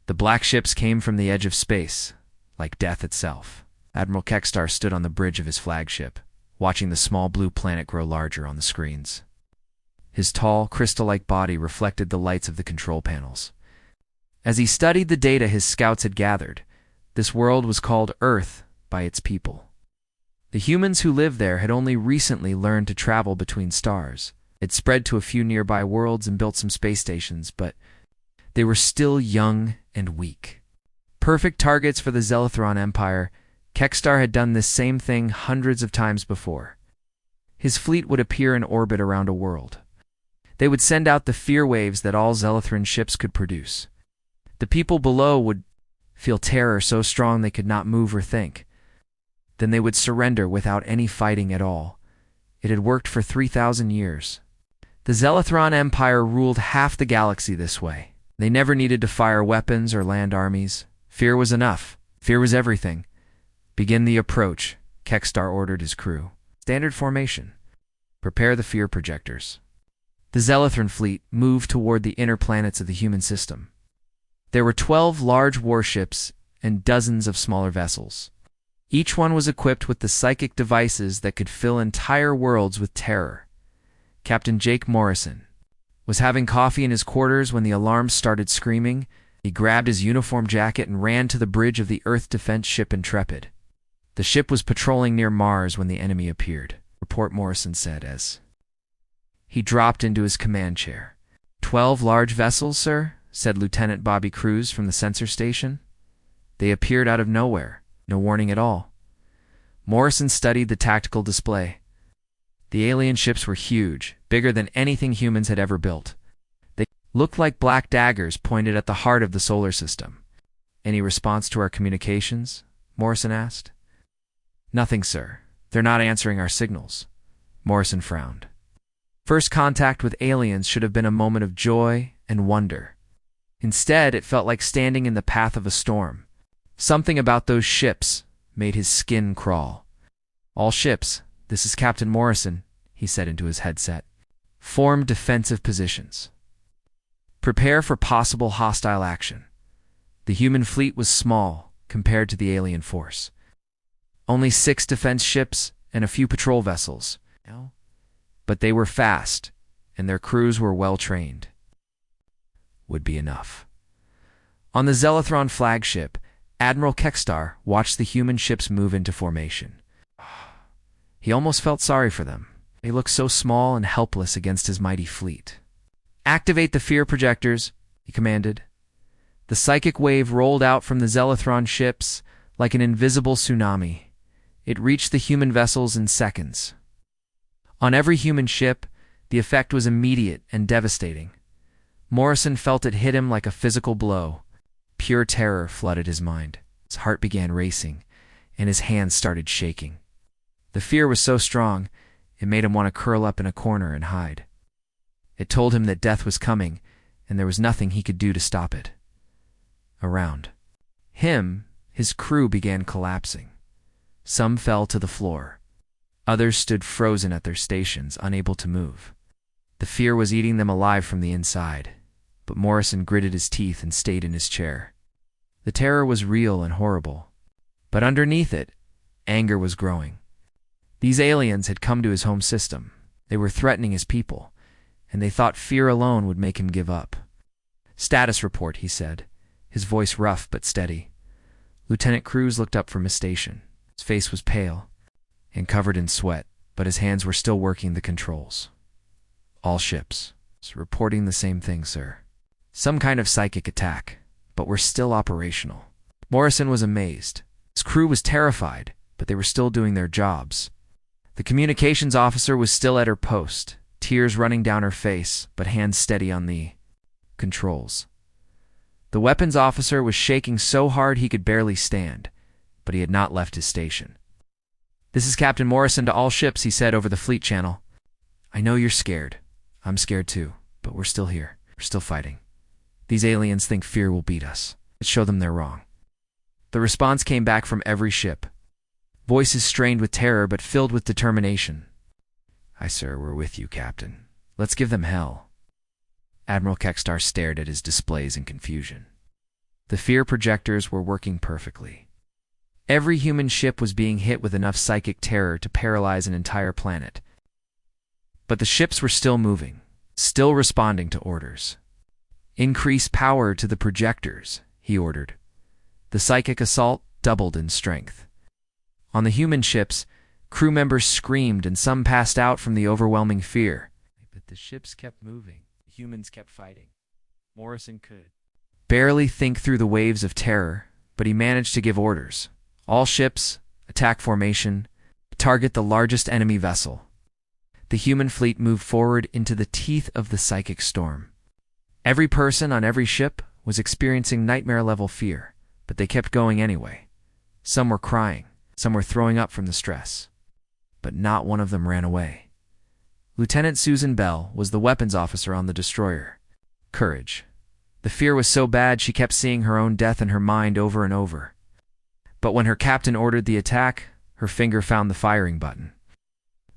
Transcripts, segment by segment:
The black ships came from the edge of space, like death itself. Admiral Kekstar stood on the bridge of his flagship, watching the small blue planet grow larger on the screens. His tall, crystal-like body reflected the lights of the control panels. As he studied the data his scouts had gathered, this world was called Earth by its people. The humans who lived there had only recently learned to travel between stars. It spread to a few nearby worlds and built some space stations, but they were still young and weak. Perfect targets for the Zelathron Empire, Kekstar had done this same thing hundreds of times before. His fleet would appear in orbit around a world. They would send out the fear waves that all Zelathron ships could produce. The people below would feel terror so strong they could not move or think. Then they would surrender without any fighting at all. It had worked for 3,000 years. The Zelathron Empire ruled half the galaxy this way. They never needed to fire weapons or land armies. Fear was enough. Fear was everything. Begin the approach, Kekstar ordered his crew. Standard formation. Prepare the fear projectors. The Zelathron fleet moved toward the inner planets of the human system. There were 12 large warships and dozens of smaller vessels. Each one was equipped with the psychic devices that could fill entire worlds with terror. Captain Jake Morrison was having coffee in his quarters when the alarms started screaming. He grabbed his uniform jacket and ran to the bridge of the Earth defense ship Intrepid. The ship was patrolling near Mars when the enemy appeared, Report Morrison said as he dropped into his command chair. 12 large vessels, sir? Said Lieutenant Bobby Cruz from the sensor station. They appeared out of nowhere, no warning at all. Morrison studied the tactical display. The alien ships were huge, bigger than anything humans had ever built. They looked like black daggers pointed at the heart of the solar system. Any response to our communications? Morrison asked. Nothing, sir. They're not answering our signals. Morrison frowned. First contact with aliens should have been a moment of joy and wonder. Instead, it felt like standing in the path of a storm. Something about those ships made his skin crawl. All ships, this is Captain Morrison, he said into his headset. Form defensive positions. Prepare for possible hostile action. The human fleet was small compared to the alien force. Only 6 defense ships and a few patrol vessels. But they were fast, and their crews were well trained. Would be enough. On the Zelathron flagship, Admiral Kekstar watched the human ships move into formation. He almost felt sorry for them. They looked so small and helpless against his mighty fleet. Activate the fear projectors, he commanded. The psychic wave rolled out from the Zelathron ships like an invisible tsunami. It reached the human vessels in seconds. On every human ship, the effect was immediate and devastating. Morrison felt it hit him like a physical blow. Pure terror flooded his mind. His heart began racing, and his hands started shaking. The fear was so strong, it made him want to curl up in a corner and hide. It told him that death was coming, and there was nothing he could do to stop it. Around him, his crew began collapsing. Some fell to the floor. Others stood frozen at their stations, unable to move. The fear was eating them alive from the inside, but Morrison gritted his teeth and stayed in his chair. The terror was real and horrible, but underneath it, anger was growing. These aliens had come to his home system. They were threatening his people, and they thought fear alone would make him give up. Status report, he said, his voice rough but steady. Lieutenant Cruz looked up from his station. His face was pale and covered in sweat, but his hands were still working the controls. All ships. Reporting the same thing, sir. Some kind of psychic attack, but we're still operational. Morrison was amazed. His crew was terrified, but they were still doing their jobs. The communications officer was still at her post, tears running down her face, but hands steady on the controls. The weapons officer was shaking so hard he could barely stand, but he had not left his station. This is Captain Morrison to all ships, he said over the fleet channel. I know you're scared. I'm scared too, but we're still here. We're still fighting. These aliens think fear will beat us. Let's show them they're wrong. The response came back from every ship. Voices strained with terror but filled with determination. Aye, sir, we're with you, Captain. Let's give them hell. Admiral Kekstar stared at his displays in confusion. The fear projectors were working perfectly. Every human ship was being hit with enough psychic terror to paralyze an entire planet. But the ships were still moving, still responding to orders. "Increase power to the projectors," he ordered. The psychic assault doubled in strength. On the human ships, crew members screamed and some passed out from the overwhelming fear. But the ships kept moving. The humans kept fighting. Morrison could barely think through the waves of terror, but he managed to give orders. All ships, attack formation, target the largest enemy vessel. The human fleet moved forward into the teeth of the psychic storm. Every person on every ship was experiencing nightmare-level fear, but they kept going anyway. Some were crying, some were throwing up from the stress. But not one of them ran away. Lieutenant Susan Bell was the weapons officer on the destroyer. Courage. The fear was so bad she kept seeing her own death in her mind over and over. But when her captain ordered the attack, her finger found the firing button.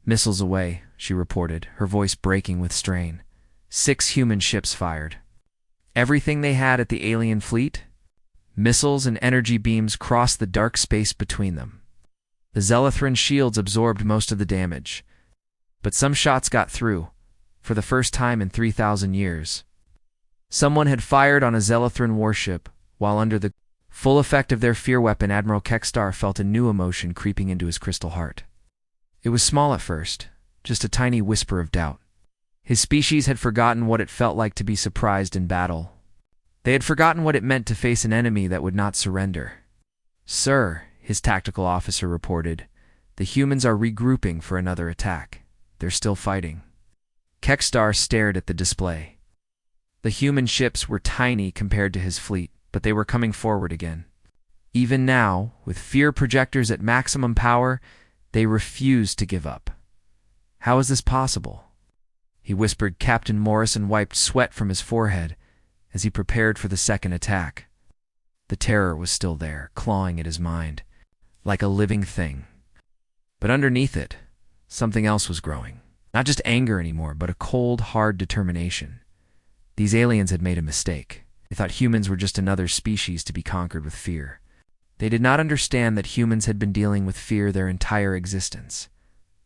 "Missiles away," she reported, her voice breaking with strain. 6 human ships fired. Everything they had at the alien fleet? Missiles and energy beams crossed the dark space between them. The Zelathran shields absorbed most of the damage. But some shots got through, for the first time in 3,000 years. Someone had fired on a Zelathran warship, while under the full effect of their fear weapon, Admiral Kekstar felt a new emotion creeping into his crystal heart. It was small at first, just a tiny whisper of doubt. His species had forgotten what it felt like to be surprised in battle. They had forgotten what it meant to face an enemy that would not surrender. "Sir," his tactical officer reported, "the humans are regrouping for another attack. They're still fighting." Kekstar stared at the display. The human ships were tiny compared to his fleet, but they were coming forward again. Even now, with fear projectors at maximum power, they refused to give up. How is this possible? He whispered. Captain Morrison wiped sweat from his forehead as he prepared for the second attack. The terror was still there, clawing at his mind, like a living thing. But underneath it, something else was growing. Not just anger anymore, but a cold, hard determination. These aliens had made a mistake. They thought humans were just another species to be conquered with fear. They did not understand that humans had been dealing with fear their entire existence.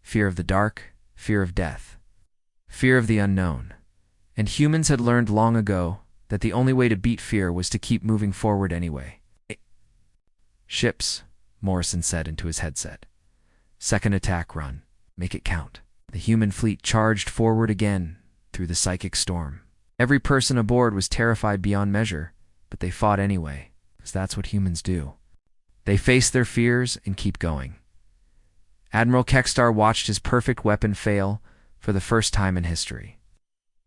Fear of the dark, fear of death, fear of the unknown. And humans had learned long ago that the only way to beat fear was to keep moving forward anyway. "Ships," Morrison said into his headset. "Second attack run. Make it count." The human fleet charged forward again through the psychic storm. Every person aboard was terrified beyond measure, but they fought anyway, because that's what humans do. They face their fears and keep going. Admiral Kekstar watched his perfect weapon fail for the first time in history.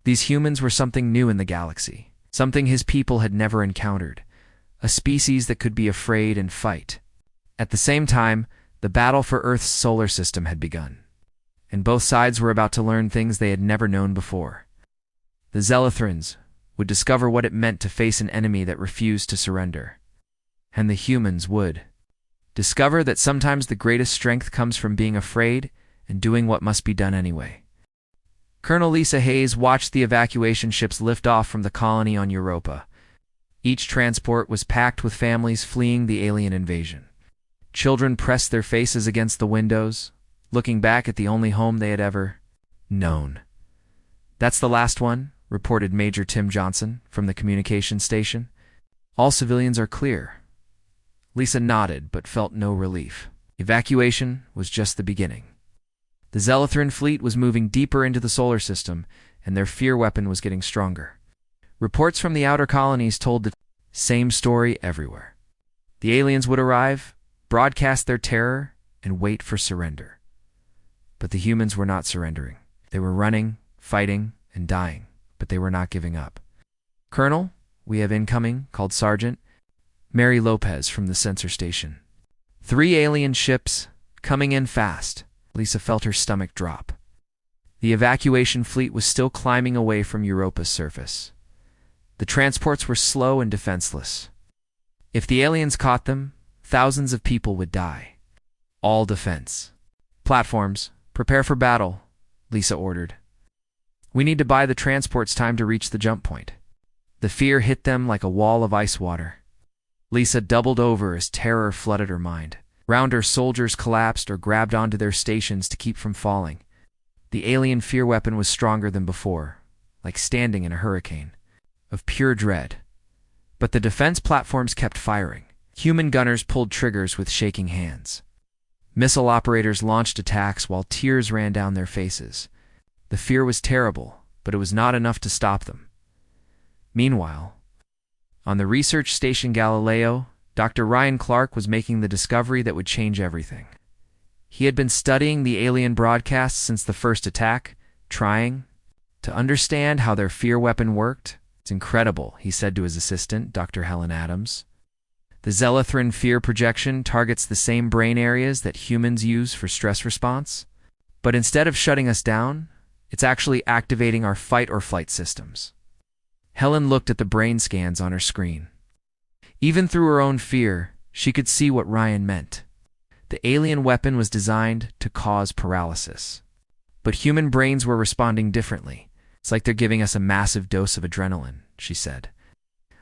These humans were something new in the galaxy, something his people had never encountered, a species that could be afraid and fight. At the same time, the battle for Earth's solar system had begun, and both sides were about to learn things they had never known before. The Zelathrans would discover what it meant to face an enemy that refused to surrender. And the humans would discover that sometimes the greatest strength comes from being afraid and doing what must be done anyway. Colonel Lisa Hayes watched the evacuation ships lift off from the colony on Europa. Each transport was packed with families fleeing the alien invasion. Children pressed their faces against the windows, looking back at the only home they had ever known. "That's the last one," reported Major Tim Johnson from the communications station. "All civilians are clear." Lisa nodded but felt no relief. Evacuation was just the beginning. The Zelathran fleet was moving deeper into the solar system, and their fear weapon was getting stronger. Reports from the outer colonies told the same story everywhere. The aliens would arrive, broadcast their terror, and wait for surrender. But the humans were not surrendering. They were running, fighting, and dying, but they were not giving up. "Colonel, we have incoming," called Sergeant Mary Lopez from the sensor station. 3 alien ships, coming in fast. Lisa felt her stomach drop. The evacuation fleet was still climbing away from Europa's surface. The transports were slow and defenseless. If the aliens caught them, thousands of people would die. All defense. "Platforms, prepare for battle," Lisa ordered. "We need to buy the transports time to reach the jump point." The fear hit them like a wall of ice water. Lisa doubled over as terror flooded her mind. Round her, soldiers collapsed or grabbed onto their stations to keep from falling. The alien fear weapon was stronger than before, like standing in a hurricane of pure dread. But the defense platforms kept firing. Human gunners pulled triggers with shaking hands. Missile operators launched attacks while tears ran down their faces. The fear was terrible, but it was not enough to stop them. Meanwhile, on the research station Galileo, Dr. Ryan Clark was making the discovery that would change everything. He had been studying the alien broadcasts since the first attack, trying to understand how their fear weapon worked. "It's incredible," he said to his assistant, Dr. Helen Adams. "The Zelithran fear projection targets the same brain areas that humans use for stress response, but instead of shutting us down, it's actually activating our fight-or-flight systems." Helen looked at the brain scans on her screen. Even through her own fear, she could see what Ryan meant. The alien weapon was designed to cause paralysis. But human brains were responding differently. "It's like they're giving us a massive dose of adrenaline," she said.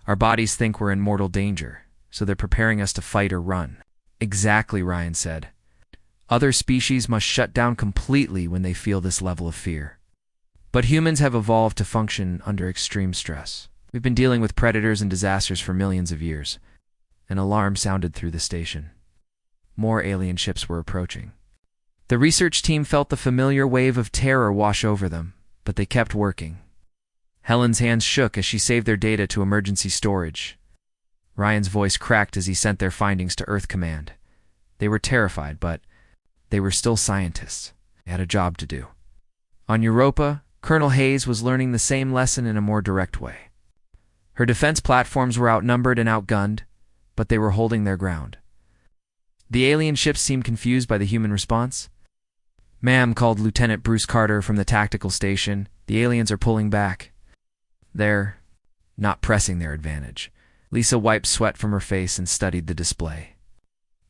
"Our bodies think we're in mortal danger, so they're preparing us to fight or run." "Exactly," Ryan said. "Other species must shut down completely when they feel this level of fear. But humans have evolved to function under extreme stress. We've been dealing with predators and disasters for millions of years." An alarm sounded through the station. More alien ships were approaching. The research team felt the familiar wave of terror wash over them, but they kept working. Helen's hands shook as she saved their data to emergency storage. Ryan's voice cracked as he sent their findings to Earth Command. They were terrified, but they were still scientists. They had a job to do. On Europa, Colonel Hayes was learning the same lesson in a more direct way. Her defense platforms were outnumbered and outgunned, but they were holding their ground. The alien ships seemed confused by the human response. "Ma'am," called Lieutenant Bruce Carter from the tactical station, "the aliens are pulling back. They're not pressing their advantage." Lisa wiped sweat from her face and studied the display.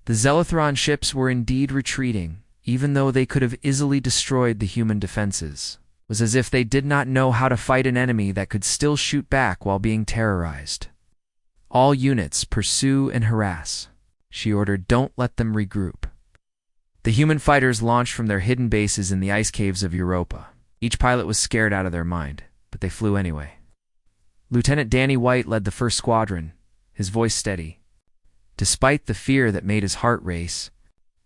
The Zelithron ships were indeed retreating, even though they could have easily destroyed the human defenses. It was as if they did not know how to fight an enemy that could still shoot back while being terrorized. "All units, pursue and harass," she ordered. "Don't let them regroup." The human fighters launched from their hidden bases in the ice caves of Europa. Each pilot was scared out of their mind, but they flew anyway. Lieutenant Danny White led the first squadron, his voice steady. Despite the fear that made his heart race,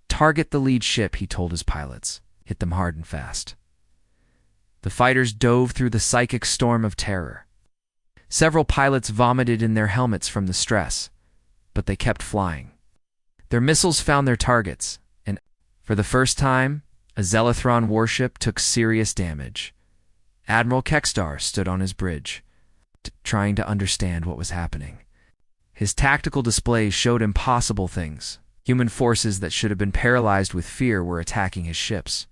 "Target the lead ship," he told his pilots. "Hit them hard and fast." The fighters dove through the psychic storm of terror. Several pilots vomited in their helmets from the stress, but they kept flying. Their missiles found their targets, and for the first time, a Zelithron warship took serious damage. Admiral Kekstar stood on his bridge, trying to understand what was happening. His tactical displays showed impossible things. Human forces that should have been paralyzed with fear were attacking his ships.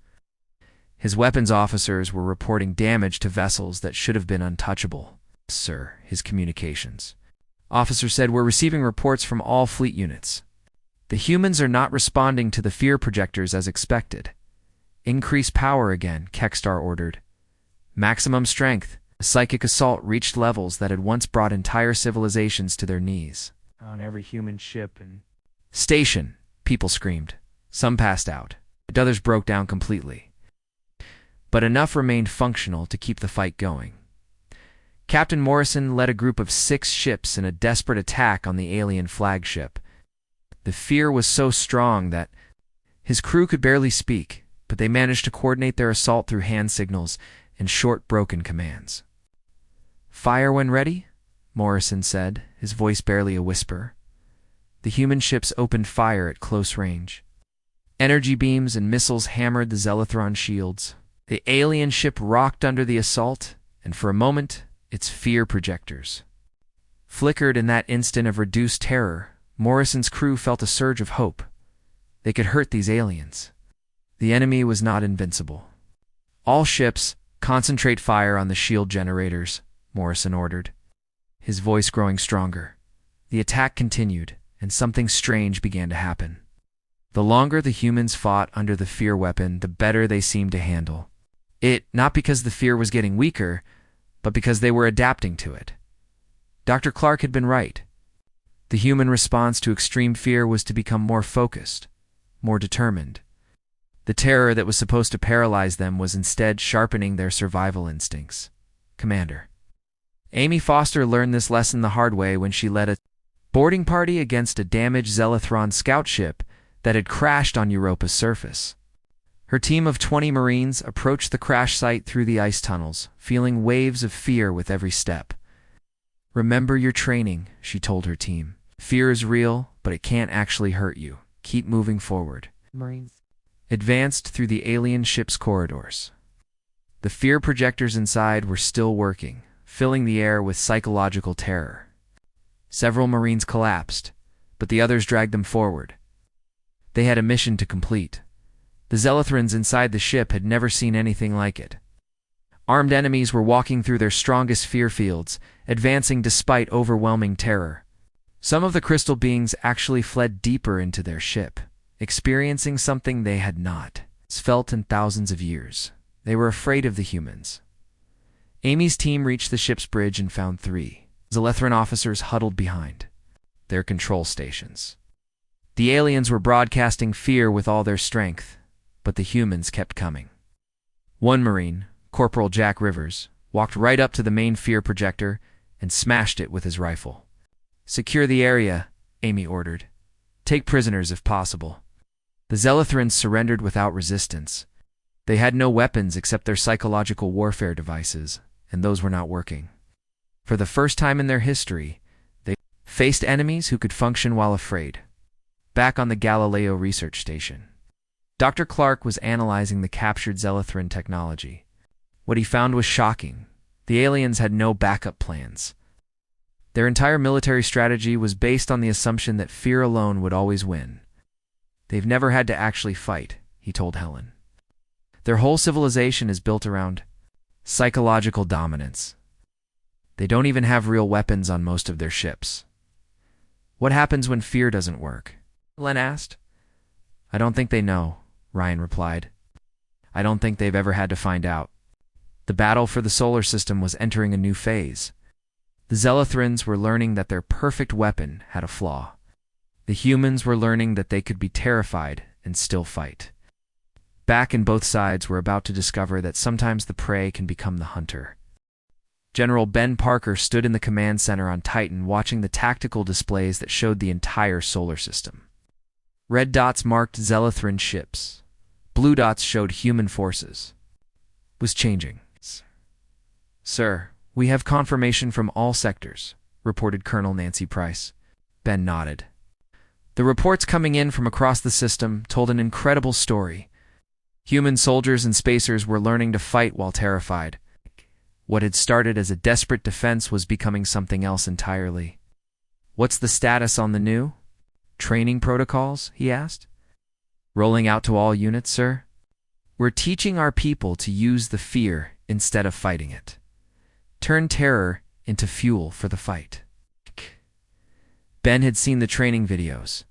His weapons officers were reporting damage to vessels that should have been untouchable. "Sir," his communications officer said, "we're receiving reports from all fleet units. The humans are not responding to the fear projectors as expected." "Increase power again," Kekstar ordered. "Maximum strength." A psychic assault reached levels that had once brought entire civilizations to their knees. On every human ship and station, people screamed. Some passed out, and others broke down completely. But enough remained functional to keep the fight going. Captain Morrison led a group of 6 ships in a desperate attack on the alien flagship. The fear was so strong that his crew could barely speak, but they managed to coordinate their assault through hand signals and short, broken commands. "Fire when ready," Morrison said, his voice barely a whisper. The human ships opened fire at close range. Energy beams and missiles hammered the Zelithron shields. The alien ship rocked under the assault, and for a moment, its fear projectors flickered. In that instant of reduced terror, Morrison's crew felt a surge of hope. They could hurt these aliens. The enemy was not invincible. "All ships, concentrate fire on the shield generators," Morrison ordered, his voice growing stronger. The attack continued, and something strange began to happen. The longer the humans fought under the fear weapon, the better they seemed to handle it, not because the fear was getting weaker, but because they were adapting to it. Dr. Clark had been right. The human response to extreme fear was to become more focused, more determined. The terror that was supposed to paralyze them was instead sharpening their survival instincts. Commander. Amy Foster learned this lesson the hard way when she led a boarding party against a damaged Zelathron scout ship that had crashed on Europa's surface. Her team of 20 Marines approached the crash site through the ice tunnels, feeling waves of fear with every step. "Remember your training," she told her team. "Fear is real, but it can't actually hurt you. Keep moving forward." Marines advanced through the alien ship's corridors. The fear projectors inside were still working, filling the air with psychological terror. Several Marines collapsed, but the others dragged them forward. They had a mission to complete. The Zelathrans inside the ship had never seen anything like it. Armed enemies were walking through their strongest fear fields, advancing despite overwhelming terror. Some of the crystal beings actually fled deeper into their ship, experiencing something they had not felt in thousands of years. They were afraid of the humans. Amy's team reached the ship's bridge and found 3 Zelathran officers huddled behind their control stations. The aliens were broadcasting fear with all their strength, but the humans kept coming. One Marine, Corporal Jack Rivers, walked right up to the main fear projector and smashed it with his rifle. "Secure the area," Amy ordered. "Take prisoners if possible." The Zelathrans surrendered without resistance. They had no weapons except their psychological warfare devices, and those were not working. For the first time in their history, they faced enemies who could function while afraid. Back on the Galileo research station, Dr. Clark was analyzing the captured Zelathran technology. What he found was shocking. The aliens had no backup plans. Their entire military strategy was based on the assumption that fear alone would always win. "They've never had to actually fight," he told Helen. "Their whole civilization is built around psychological dominance. They don't even have real weapons on most of their ships." "What happens when fear doesn't work?" Len asked. "I don't think they know," Ryan replied. "I don't think they've ever had to find out." The battle for the solar system was entering a new phase. The Zelathrans were learning that their perfect weapon had a flaw. The humans were learning that they could be terrified and still fight. Back and both sides were about to discover that sometimes the prey can become the hunter. General Ben Parker stood in the command center on Titan watching the tactical displays that showed the entire solar system. Red dots marked Zelathran ships. Blue dots showed human forces. It was changing. "Sir, we have confirmation from all sectors," reported Colonel Nancy Price. Ben nodded. The reports coming in from across the system told an incredible story. Human soldiers and spacers were learning to fight while terrified. What had started as a desperate defense was becoming something else entirely. "What's the status on the new training protocols?" he asked. "Rolling out to all units, sir. We're teaching our people to use the fear instead of fighting it. Turn terror into fuel for the fight." Ben had seen the training videos.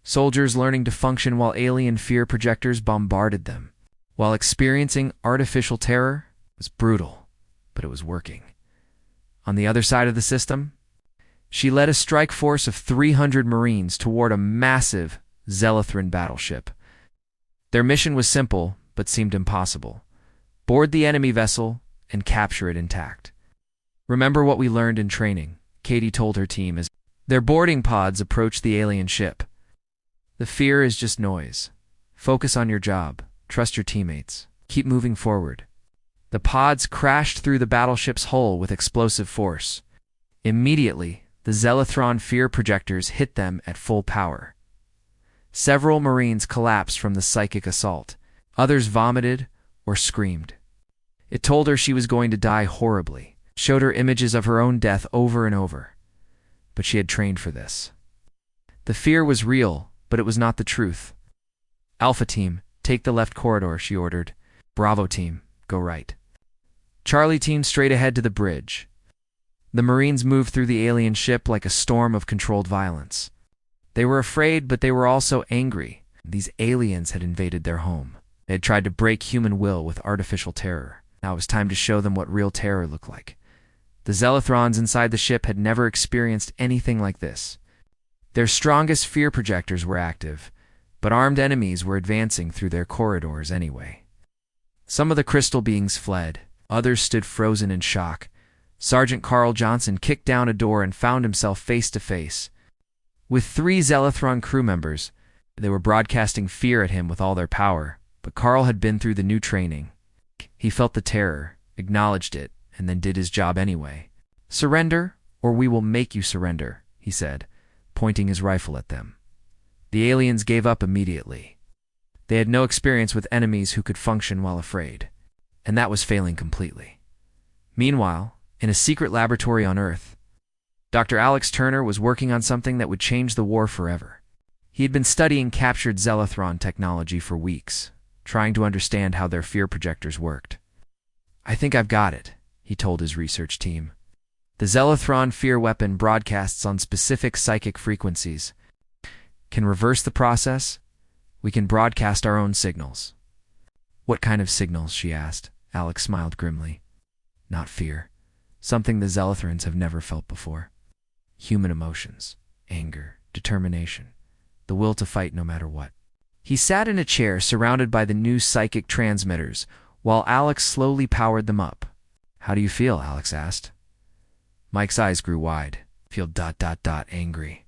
Soldiers learning to function while alien fear projectors bombarded them. While experiencing artificial terror was brutal, but it was working. On the other side of the system, she led a strike force of 300 Marines toward a massive Zelathran battleship. Their mission was simple, but seemed impossible. Board the enemy vessel and capture it intact. "Remember what we learned in training," Katie told her team as their boarding pods approached the alien ship. "The fear is just noise. Focus on your job. Trust your teammates. Keep moving forward." The pods crashed through the battleship's hull with explosive force. Immediately, the Zelathran fear projectors hit them at full power. Several Marines collapsed from the psychic assault. Others vomited or screamed. It told her she was going to die horribly, showed her images of her own death over and over. But she had trained for this. The fear was real, but it was not the truth. "Alpha Team, take the left corridor," she ordered. "Bravo Team, go right." Charlie Team straight ahead to the bridge. The Marines moved through the alien ship like a storm of controlled violence. They were afraid, but they were also angry. These aliens had invaded their home. They had tried to break human will with artificial terror. Now it was time to show them what real terror looked like. The Zealothrons inside the ship had never experienced anything like this. Their strongest fear projectors were active, but armed enemies were advancing through their corridors anyway. Some of the crystal beings fled, others stood frozen in shock. Sergeant Carl Johnson kicked down a door and found himself face to face with 3 Zealothron crew members. They were broadcasting fear at him with all their power, but Carl had been through the new training. He felt the terror, acknowledged it, and then did his job anyway. "Surrender, or we will make you surrender," he said, pointing his rifle at them. The aliens gave up immediately. They had no experience with enemies who could function while afraid, and that was failing completely. Meanwhile, in a secret laboratory on Earth, Dr. Alex Turner was working on something that would change the war forever. He had been studying captured Zealothron technology for weeks, trying to understand how their fear projectors worked. "I think I've got it," he told his research team. "The Zealothron fear weapon broadcasts on specific psychic frequencies. Can reverse the process. We can broadcast our own signals." "What kind of signals?" she asked. Alex smiled grimly. "Not fear. Something the Zealothrons have never felt before. Human emotions, anger, determination, the will to fight no matter what." He sat in a chair surrounded by the new psychic transmitters, while Alex slowly powered them up. "How do you feel?" Alex asked. Mike's eyes grew wide. "Feel ... angry.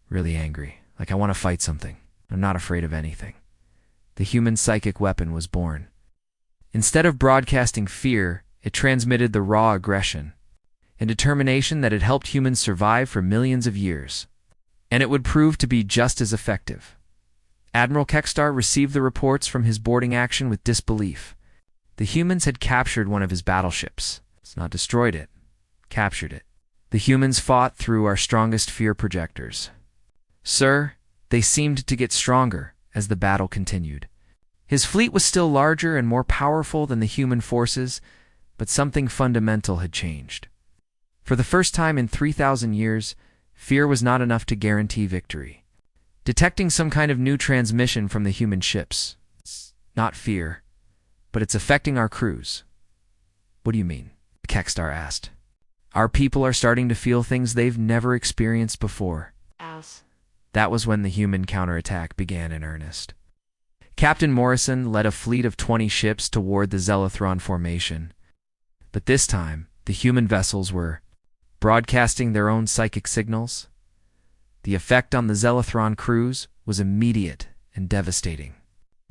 Really angry. Like I want to fight something. I'm not afraid of anything." The human psychic weapon was born. Instead of broadcasting fear, it transmitted the raw aggression and determination that had helped humans survive for millions of years. And it would prove to be just as effective. Admiral Kekstar received the reports from his boarding action with disbelief. The humans had captured one of his battleships. It's not destroyed it, captured it. "The humans fought through our strongest fear projectors. Sir, they seemed to get stronger as the battle continued. His fleet was still larger and more powerful than the human forces, but something fundamental had changed. For the first time in 3,000 years, fear was not enough to guarantee victory. Detecting some kind of new transmission from the human ships. It's not fear, but it's affecting our crews." "What do you mean?" Kekstar asked. "Our people are starting to feel things they've never experienced before." That was when the human counterattack began in earnest. Captain Morrison led a fleet of 20 ships toward the Zealothron formation. But this time, the human vessels were broadcasting their own psychic signals. The effect on the Zealothron crews was immediate and devastating.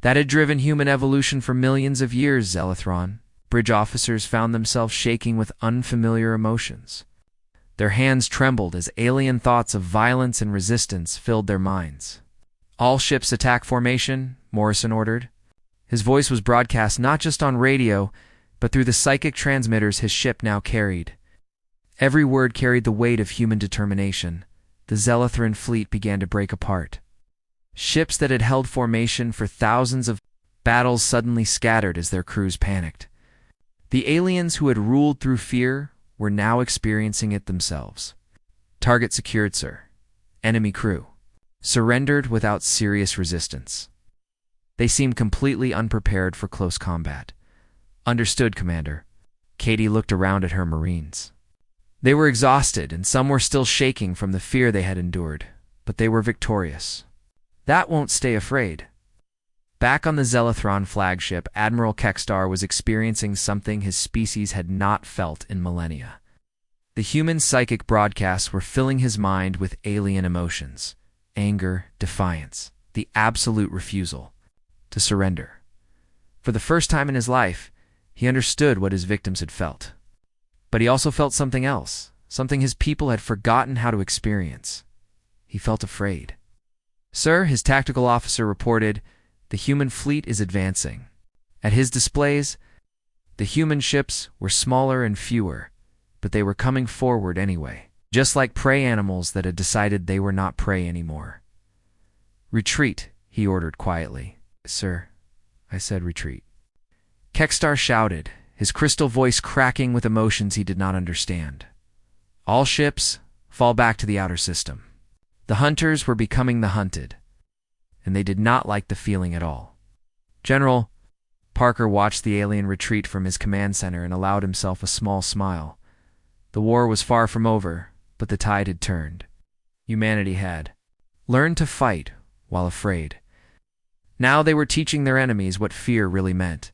That had driven human evolution for millions of years. Zealothron bridge officers found themselves shaking with unfamiliar emotions. Their hands trembled as alien thoughts of violence and resistance filled their minds. "All ships attack formation," Morrison ordered. His voice was broadcast not just on radio, but through the psychic transmitters his ship now carried. Every word carried the weight of human determination. The Zealothron fleet began to break apart. Ships that had held formation for thousands of battles suddenly scattered as their crews panicked. The aliens who had ruled through fear were now experiencing it themselves. "Target secured, sir. Enemy crew. Surrendered without serious resistance." They seemed completely unprepared for close combat. "Understood, Commander." Katie looked around at her Marines. They were exhausted, and some were still shaking from the fear they had endured, but they were victorious. "That won't stay afraid." Back on the Zealothron flagship, Admiral Kekstar was experiencing something his species had not felt in millennia. The human psychic broadcasts were filling his mind with alien emotions: anger, defiance, the absolute refusal to surrender. For the first time in his life, he understood what his victims had felt. But he also felt something else, something his people had forgotten how to experience. He felt afraid. "Sir," his tactical officer reported, "the human fleet is advancing." At his displays, the human ships were smaller and fewer, but they were coming forward anyway, just like prey animals that had decided they were not prey anymore. "Retreat," he ordered quietly. "Sir," I said, "retreat." Kekstar shouted, his crystal voice cracking with emotions he did not understand. "All ships, fall back to the outer system." The hunters were becoming the hunted, and they did not like the feeling at all. General Parker watched the alien retreat from his command center and allowed himself a small smile. The war was far from over, but the tide had turned. Humanity had learned to fight while afraid. Now they were teaching their enemies what fear really meant.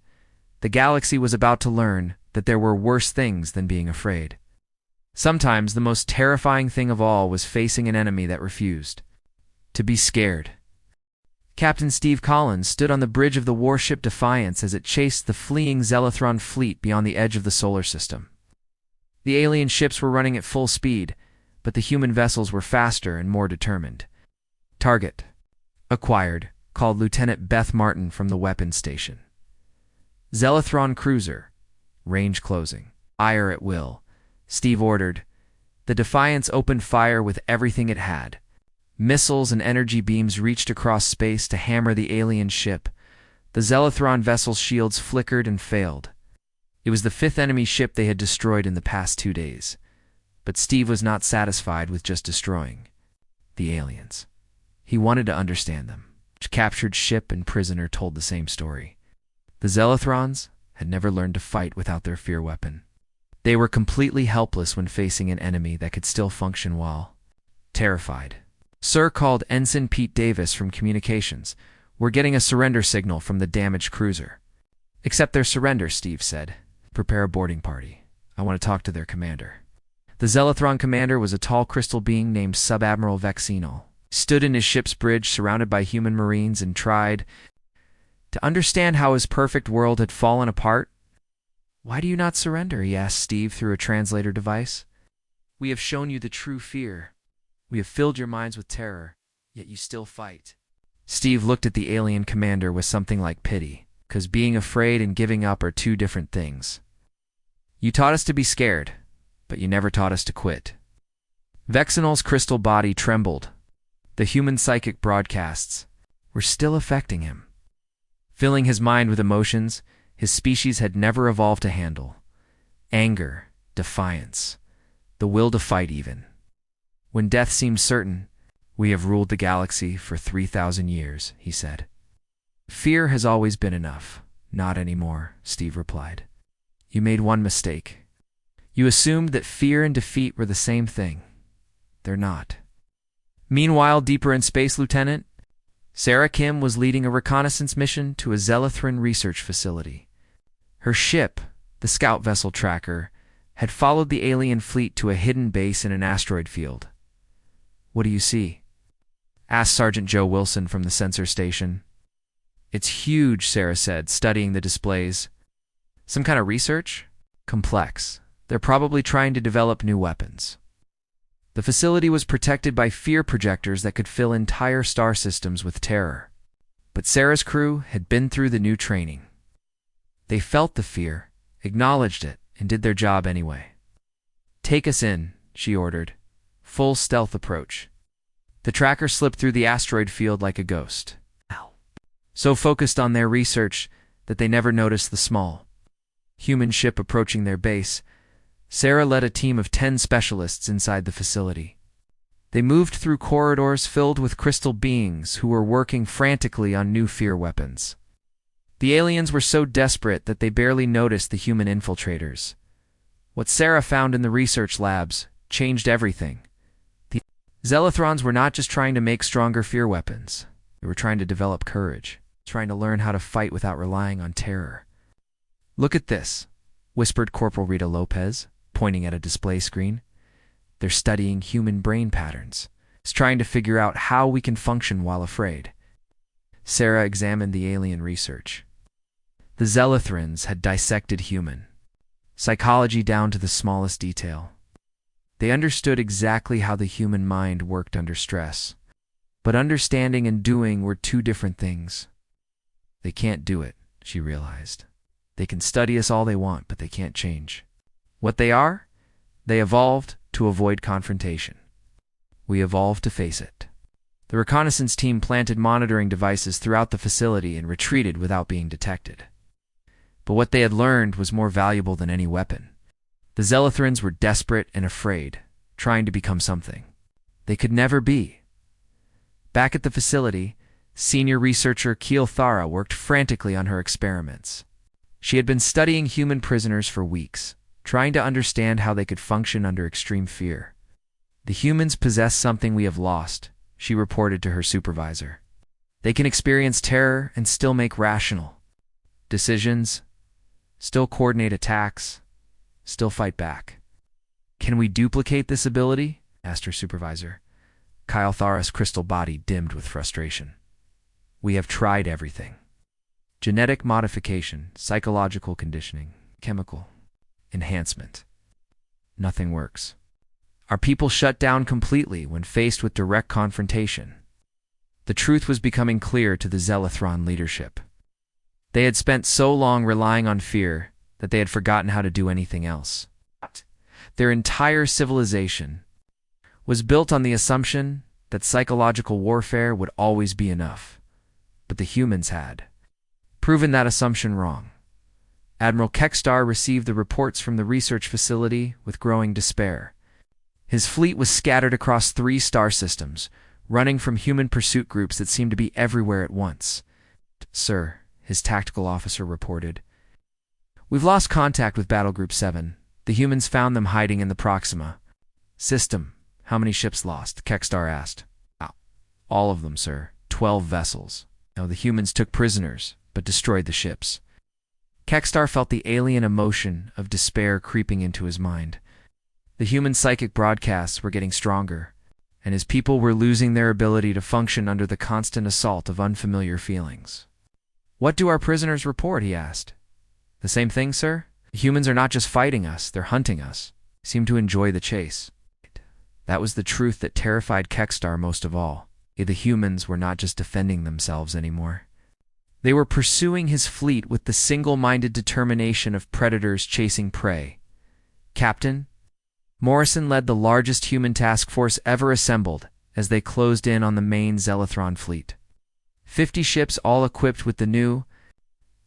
The galaxy was about to learn that there were worse things than being afraid. Sometimes the most terrifying thing of all was facing an enemy that refused to be scared. Captain Steve Collins stood on the bridge of the warship Defiance as it chased the fleeing Zelathron fleet beyond the edge of the solar system. The alien ships were running at full speed, but the human vessels were faster and more determined. Target acquired, called Lieutenant Beth Martin from the weapons station. Zelathron cruiser. Range closing. Fire at will. Steve ordered. The Defiance opened fire with everything it had. Missiles and energy beams reached across space to hammer the alien ship. The Zelathron vessel's shields flickered and failed. It was the fifth enemy ship they had destroyed in the past 2 days. But Steve was not satisfied with just destroying the aliens. He wanted to understand them. Each captured ship and prisoner told the same story. The Zelathrons had never learned to fight without their fear weapon. They were completely helpless when facing an enemy that could still function while terrified. Sir called Ensign Pete Davis from communications. We're getting a surrender signal from the damaged cruiser. Accept their surrender, Steve said. Prepare a boarding party. I want to talk to their commander. The Zelathron commander was a tall crystal being named Subadmiral Vexenol. Stood in his ship's bridge surrounded by human marines and tried to understand how his perfect world had fallen apart. Why do you not surrender? He asked Steve through a translator device. We have shown you the true fear. We have filled your minds with terror, yet you still fight. Steve looked at the alien commander with something like pity, because being afraid and giving up are two different things. You taught us to be scared, but you never taught us to quit. Vexenol's crystal body trembled. The human psychic broadcasts were still affecting him, filling his mind with emotions his species had never evolved to handle. Anger, defiance, the will to fight even. When death seemed certain, we have ruled the galaxy for 3,000 years, he said. Fear has always been enough. Not anymore, Steve replied. You made one mistake. You assumed that fear and defeat were the same thing. They're not. Meanwhile, deeper in space, Lieutenant, Sarah Kim was leading a reconnaissance mission to a Zelathron research facility. Her ship, the scout vessel Tracker, had followed the alien fleet to a hidden base in an asteroid field. What do you see? Asked Sergeant Joe Wilson from the sensor station. It's huge, Sarah said, studying the displays. Some kind of research? Complex. They're probably trying to develop new weapons. The facility was protected by fear projectors that could fill entire star systems with terror. But Sarah's crew had been through the new training. They felt the fear, acknowledged it, and did their job anyway. Take us in, she ordered. Full stealth approach. The Tracker slipped through the asteroid field like a ghost. So focused on their research that they never noticed the small human ship approaching their base. Sarah led a team of 10 specialists inside the facility. They moved through corridors filled with crystal beings who were working frantically on new fear weapons. The aliens were so desperate that they barely noticed the human infiltrators. What Sarah found in the research labs changed everything. The Zelathrons were not just trying to make stronger fear weapons. They were trying to develop courage, trying to learn how to fight without relying on terror. Look at this, whispered Corporal Rita Lopez, pointing at a display screen. They're studying human brain patterns. It's trying to figure out how we can function while afraid. Sarah examined the alien research. The Zelathrons had dissected human psychology down to the smallest detail. They understood exactly how the human mind worked under stress. But understanding and doing were two different things. They can't do it, she realized. They can study us all they want, but they can't change. What they are? They evolved to avoid confrontation. We evolved to face it. The reconnaissance team planted monitoring devices throughout the facility and retreated without being detected. But what they had learned was more valuable than any weapon. The Zelathrons were desperate and afraid, trying to become something they could never be. Back at the facility, senior researcher Keel Thara worked frantically on her experiments. She had been studying human prisoners for weeks, trying to understand how they could function under extreme fear. "The humans possess something we have lost," she reported to her supervisor. "They can experience terror and still make rational decisions, still coordinate attacks, still fight back." "Can we duplicate this ability?" asked her supervisor. Kyle Thara's crystal body dimmed with frustration. "We have tried everything. Genetic modification, psychological conditioning, chemical enhancement. Nothing works. Our people shut down completely when faced with direct confrontation." The truth was becoming clear to the Zelathron leadership. They had spent so long relying on fear that they had forgotten how to do anything else. Their entire civilization was built on the assumption that psychological warfare would always be enough. But the humans had proven that assumption wrong. Admiral Kekstar received the reports from the research facility with growing despair. His fleet was scattered across 3 star systems, running from human pursuit groups that seemed to be everywhere at once. "Sir," his tactical officer reported, "we've lost contact with Battle Group 7. The humans found them hiding in the Proxima system." "How many ships lost?" Kekstar asked. "All of them, sir. 12 vessels. No, the humans took prisoners, but destroyed the ships." Kekstar felt the alien emotion of despair creeping into his mind. The human psychic broadcasts were getting stronger, and his people were losing their ability to function under the constant assault of unfamiliar feelings. "What do our prisoners report?" he asked. "The same thing, sir. The humans are not just fighting us, they're hunting us. They seem to enjoy the chase." That was the truth that terrified Kekstar most of all. The humans were not just defending themselves anymore. They were pursuing his fleet with the single-minded determination of predators chasing prey. "Captain," Morrison led the largest human task force ever assembled as they closed in on the main Zelathron fleet. 50 ships all equipped with the new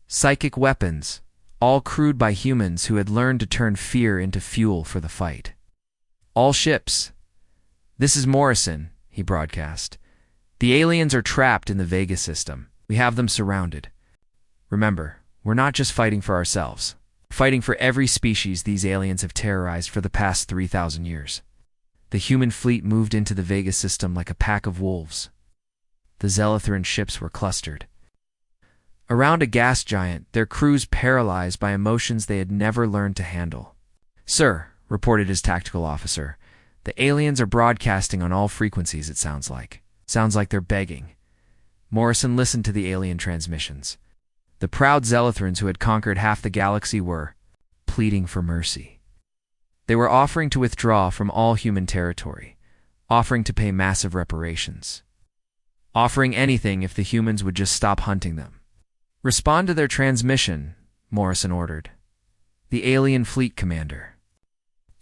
psychic weapons, all crewed by humans who had learned to turn fear into fuel for the fight. "All ships. This is Morrison," he broadcast. "The aliens are trapped in the Vega system. We have them surrounded. Remember, we're not just fighting for ourselves. We're fighting for every species these aliens have terrorized for the past 3,000 years." The human fleet moved into the Vega system like a pack of wolves. The Zelathran ships were clustered around a gas giant, their crews paralyzed by emotions they had never learned to handle. "Sir," reported his tactical officer, "the aliens are broadcasting on all frequencies, it sounds like. Sounds like they're begging." Morrison listened to the alien transmissions. The proud Zelathrans who had conquered half the galaxy were pleading for mercy. They were offering to withdraw from all human territory, offering to pay massive reparations, offering anything if the humans would just stop hunting them. "Respond to their transmission," Morrison ordered. The alien fleet commander,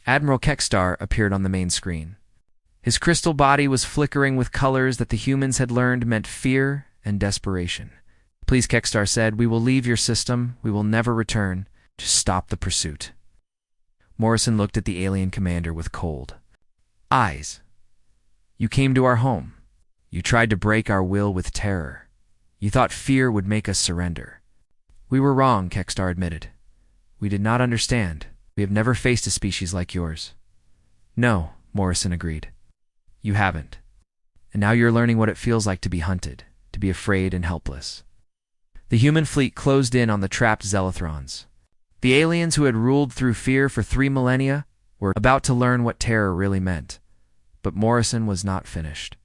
Admiral Kekstar, appeared on the main screen. His crystal body was flickering with colors that the humans had learned meant fear and desperation. "Please," Kekstar said, "we will leave your system. We will never return. Just stop the pursuit." Morrison looked at the alien commander with cold eyes. "You came to our home. You tried to break our will with terror. You thought fear would make us surrender." "We were wrong," Kekstar admitted. "We did not understand. We have never faced a species like yours." "No," Morrison agreed. "You haven't. And now you're learning what it feels like to be hunted, to be afraid and helpless." The human fleet closed in on the trapped Zelathrons. The aliens who had ruled through fear for 3 millennia were about to learn what terror really meant. But Morrison was not finished.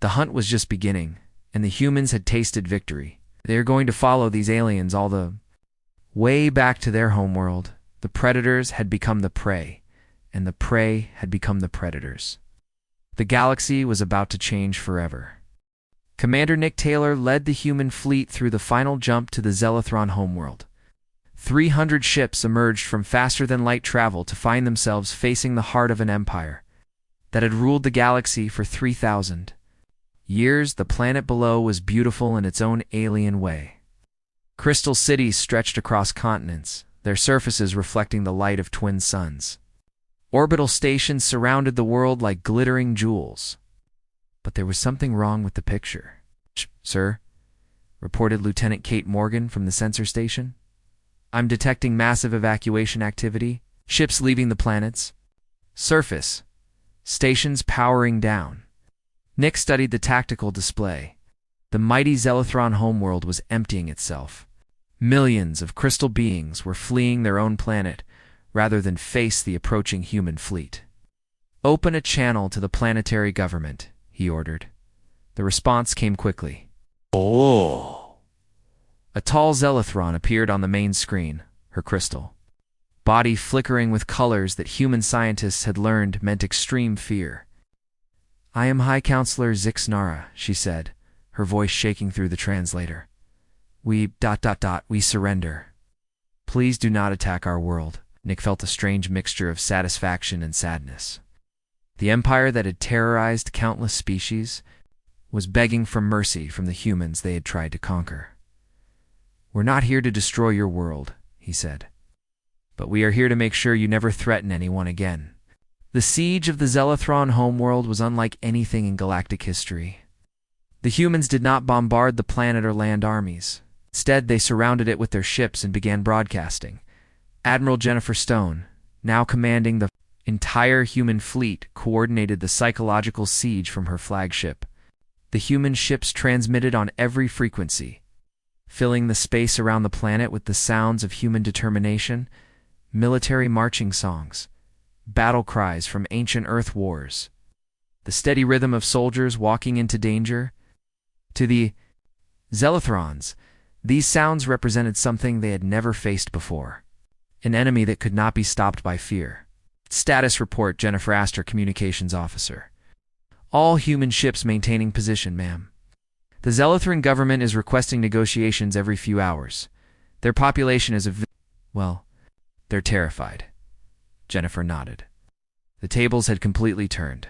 The hunt was just beginning, and the humans had tasted victory. They are going to follow these aliens all the way back to their homeworld. The predators had become the prey, and the prey had become the predators. The galaxy was about to change forever. Commander Nick Taylor led the human fleet through the final jump to the Zelathron homeworld. 300 ships emerged from faster-than-light travel to find themselves facing the heart of an empire that had ruled the galaxy for 3,000 years. The planet below was beautiful in its own alien way. Crystal cities stretched across continents, their surfaces reflecting the light of twin suns. Orbital stations surrounded the world like glittering jewels. But there was something wrong with the picture. "Sir," reported Lieutenant Kate Morgan from the sensor station. "I'm detecting massive evacuation activity. Ships leaving the planet's surface, stations powering down. Nick studied the tactical display. The mighty Zelethron homeworld was emptying itself. Millions of crystal beings were fleeing their own planet rather than face the approaching human fleet. "Open a channel to the planetary government," he ordered. The response came quickly. "Oh!" A tall Zelethron appeared on the main screen, her crystal body flickering with colors that human scientists had learned meant extreme fear. "I am High Counselor Zixnara," she said, her voice shaking through the translator. We surrender. Please do not attack our world." Nick felt a strange mixture of satisfaction and sadness. The empire that had terrorized countless species was begging for mercy from the humans they had tried to conquer. "We're not here to destroy your world," he said, "but we are here to make sure you never threaten anyone again." The siege of the Zelethron homeworld was unlike anything in galactic history. The humans did not bombard the planet or land armies. Instead, they surrounded it with their ships and began broadcasting. Admiral Jennifer Stone, now commanding the entire human fleet, coordinated the psychological siege from her flagship. The human ships transmitted on every frequency, filling the space around the planet with the sounds of human determination, military marching songs, battle cries from ancient Earth wars, the steady rhythm of soldiers walking into danger. To the Zelethrons, these sounds represented something they had never faced before, an enemy that could not be stopped by fear. "Status report," Jennifer asked her communications officer. "All human ships maintaining position, ma'am. The Zelethran government is requesting negotiations every few hours. Their population is well, they're terrified." Jennifer nodded. The tables had completely turned.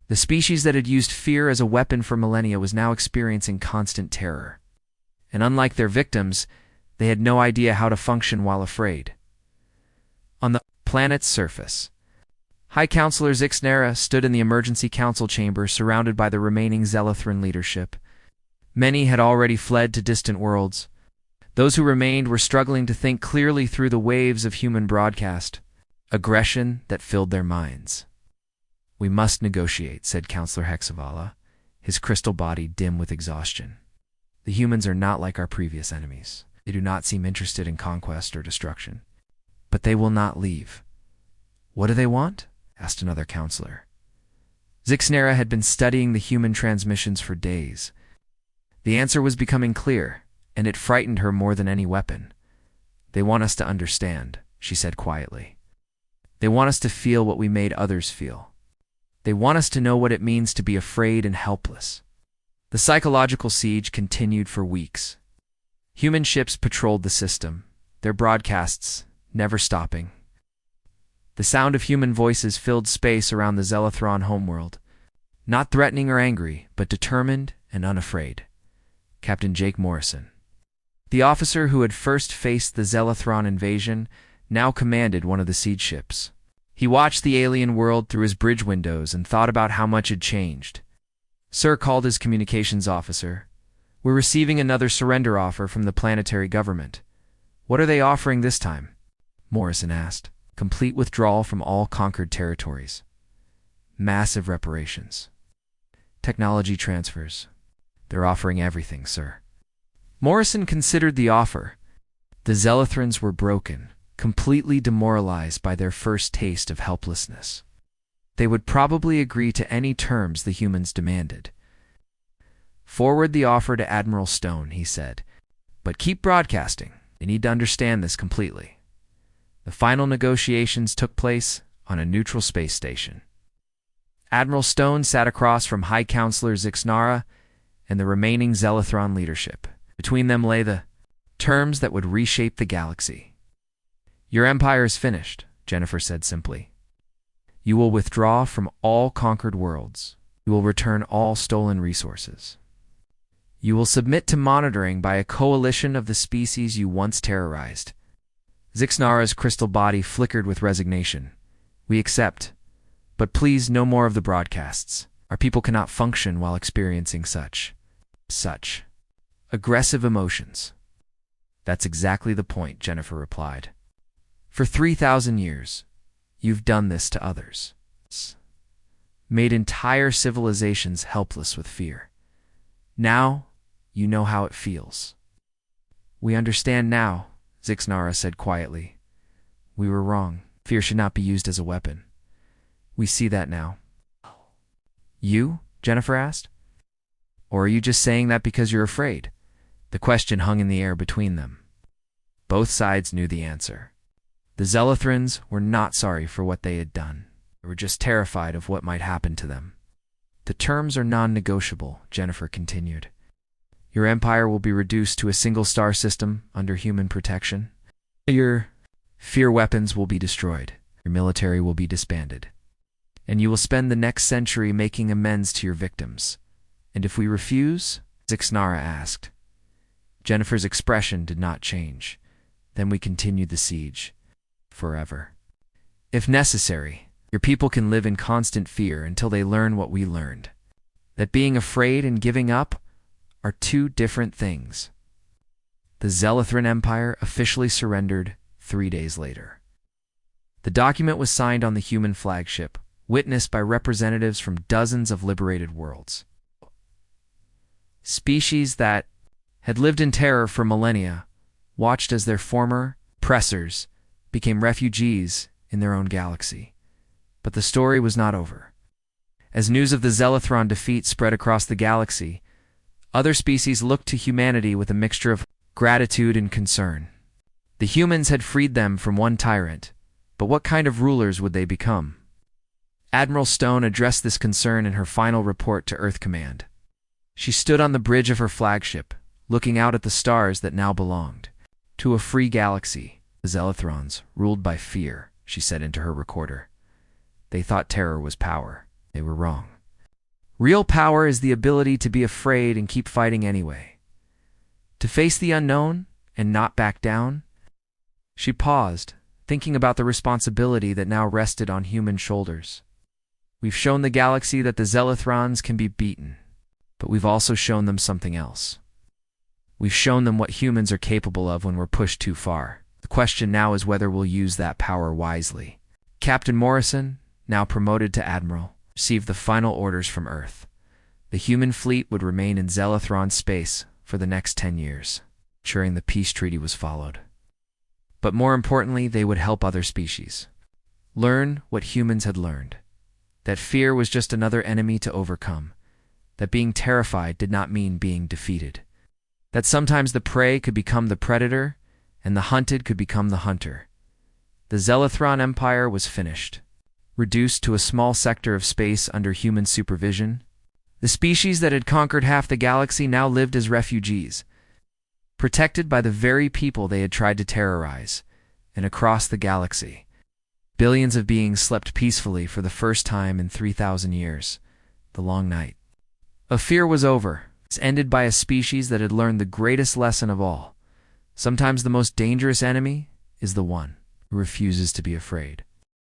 The species that had used fear as a weapon for millennia was now experiencing constant terror. And unlike their victims, they had no idea how to function while afraid. On the planet's surface, High Counselor Zixnara stood in the emergency council chamber surrounded by the remaining Zelethran leadership. Many had already fled to distant worlds. Those who remained were struggling to think clearly through the waves of human broadcast, aggression that filled their minds. "We must negotiate," said Counselor Hexavala, his crystal body dim with exhaustion. "The humans are not like our previous enemies. They do not seem interested in conquest or destruction. But they will not leave." "What do they want?" asked another counselor. Zixnara had been studying the human transmissions for days. The answer was becoming clear, and it frightened her more than any weapon. "They want us to understand," she said quietly. "They want us to feel what we made others feel. They want us to know what it means to be afraid and helpless." The psychological siege continued for weeks. Human ships patrolled the system, their broadcasts never stopping. The sound of human voices filled space around the Zelethron homeworld, not threatening or angry, but determined and unafraid. Captain Jake Morrison, the officer who had first faced the Zelethron invasion, now commanded one of the siege ships. He watched the alien world through his bridge windows and thought about how much had changed. "Sir," called his communications officer, "we're receiving another surrender offer from the planetary government." "What are they offering this time?" Morrison asked. "Complete withdrawal from all conquered territories. Massive reparations. Technology transfers. They're offering everything, sir." Morrison considered the offer. The Zelethrans were broken, completely demoralized by their first taste of helplessness. They would probably agree to any terms the humans demanded. "Forward the offer to Admiral Stone," he said. "But keep broadcasting. They need to understand this completely." The final negotiations took place on a neutral space station. Admiral Stone sat across from High Counselor Zixnara and the remaining Zelethron leadership. Between them lay the terms that would reshape the galaxy. "Your empire is finished," Jennifer said simply. "You will withdraw from all conquered worlds. You will return all stolen resources. You will submit to monitoring by a coalition of the species you once terrorized." Zixnara's crystal body flickered with resignation. "We accept. But please, no more of the broadcasts. Our people cannot function while experiencing such aggressive emotions." "That's exactly the point," Jennifer replied. For 3,000 years, you've done this to others. Made entire civilizations helpless with fear. Now, you know how it feels. We understand now, Zixnara said quietly. We were wrong. Fear should not be used as a weapon. We see that now. You? Jennifer asked. Or are you just saying that because you're afraid? The question hung in the air between them. Both sides knew the answer. The Zealothrans were not sorry for what they had done. They were just terrified of what might happen to them. The terms are non-negotiable, Jennifer continued. Your empire will be reduced to a single star system under human protection. Your fear weapons will be destroyed. Your military will be disbanded. And you will spend the next century making amends to your victims. And if we refuse? Zixnara asked. Jennifer's expression did not change. Then we continued the siege. Forever. If necessary, your people can live in constant fear until they learn what we learned. That being afraid and giving up are two different things. The Zealothran Empire officially surrendered 3 days later. The document was signed on the human flagship, witnessed by representatives from dozens of liberated worlds. Species that had lived in terror for millennia watched as their former oppressors became refugees in their own galaxy. But the story was not over. As news of the Zealothran defeat spread across the galaxy, other species looked to humanity with a mixture of gratitude and concern. The humans had freed them from one tyrant, but what kind of rulers would they become? Admiral Stone addressed this concern in her final report to Earth Command. She stood on the bridge of her flagship, looking out at the stars that now belonged to a free galaxy. The Zealothrans, ruled by fear, she said into her recorder. They thought terror was power. They were wrong. Real power is the ability to be afraid and keep fighting anyway. To face the unknown and not back down. She paused, thinking about the responsibility that now rested on human shoulders. We've shown the galaxy that the Zealothrans can be beaten, but we've also shown them something else. We've shown them what humans are capable of when we're pushed too far. The question now is whether we'll use that power wisely. Captain Morrison, now promoted to Admiral, received the final orders from Earth. The human fleet would remain in Zealothran space for the next 10 years, ensuring the peace treaty was followed. But more importantly, they would help other species learn what humans had learned. That fear was just another enemy to overcome. That being terrified did not mean being defeated. That sometimes the prey could become the predator, and the hunted could become the hunter. The Zealothran Empire was finished. Reduced to a small sector of space under human supervision, the species that had conquered half the galaxy now lived as refugees, protected by the very people they had tried to terrorize. And across the galaxy, billions of beings slept peacefully for the first time in 3,000 years. The long night of fear was over. It's ended by a species that had learned the greatest lesson of all. Sometimes the most dangerous enemy is the one who refuses to be afraid.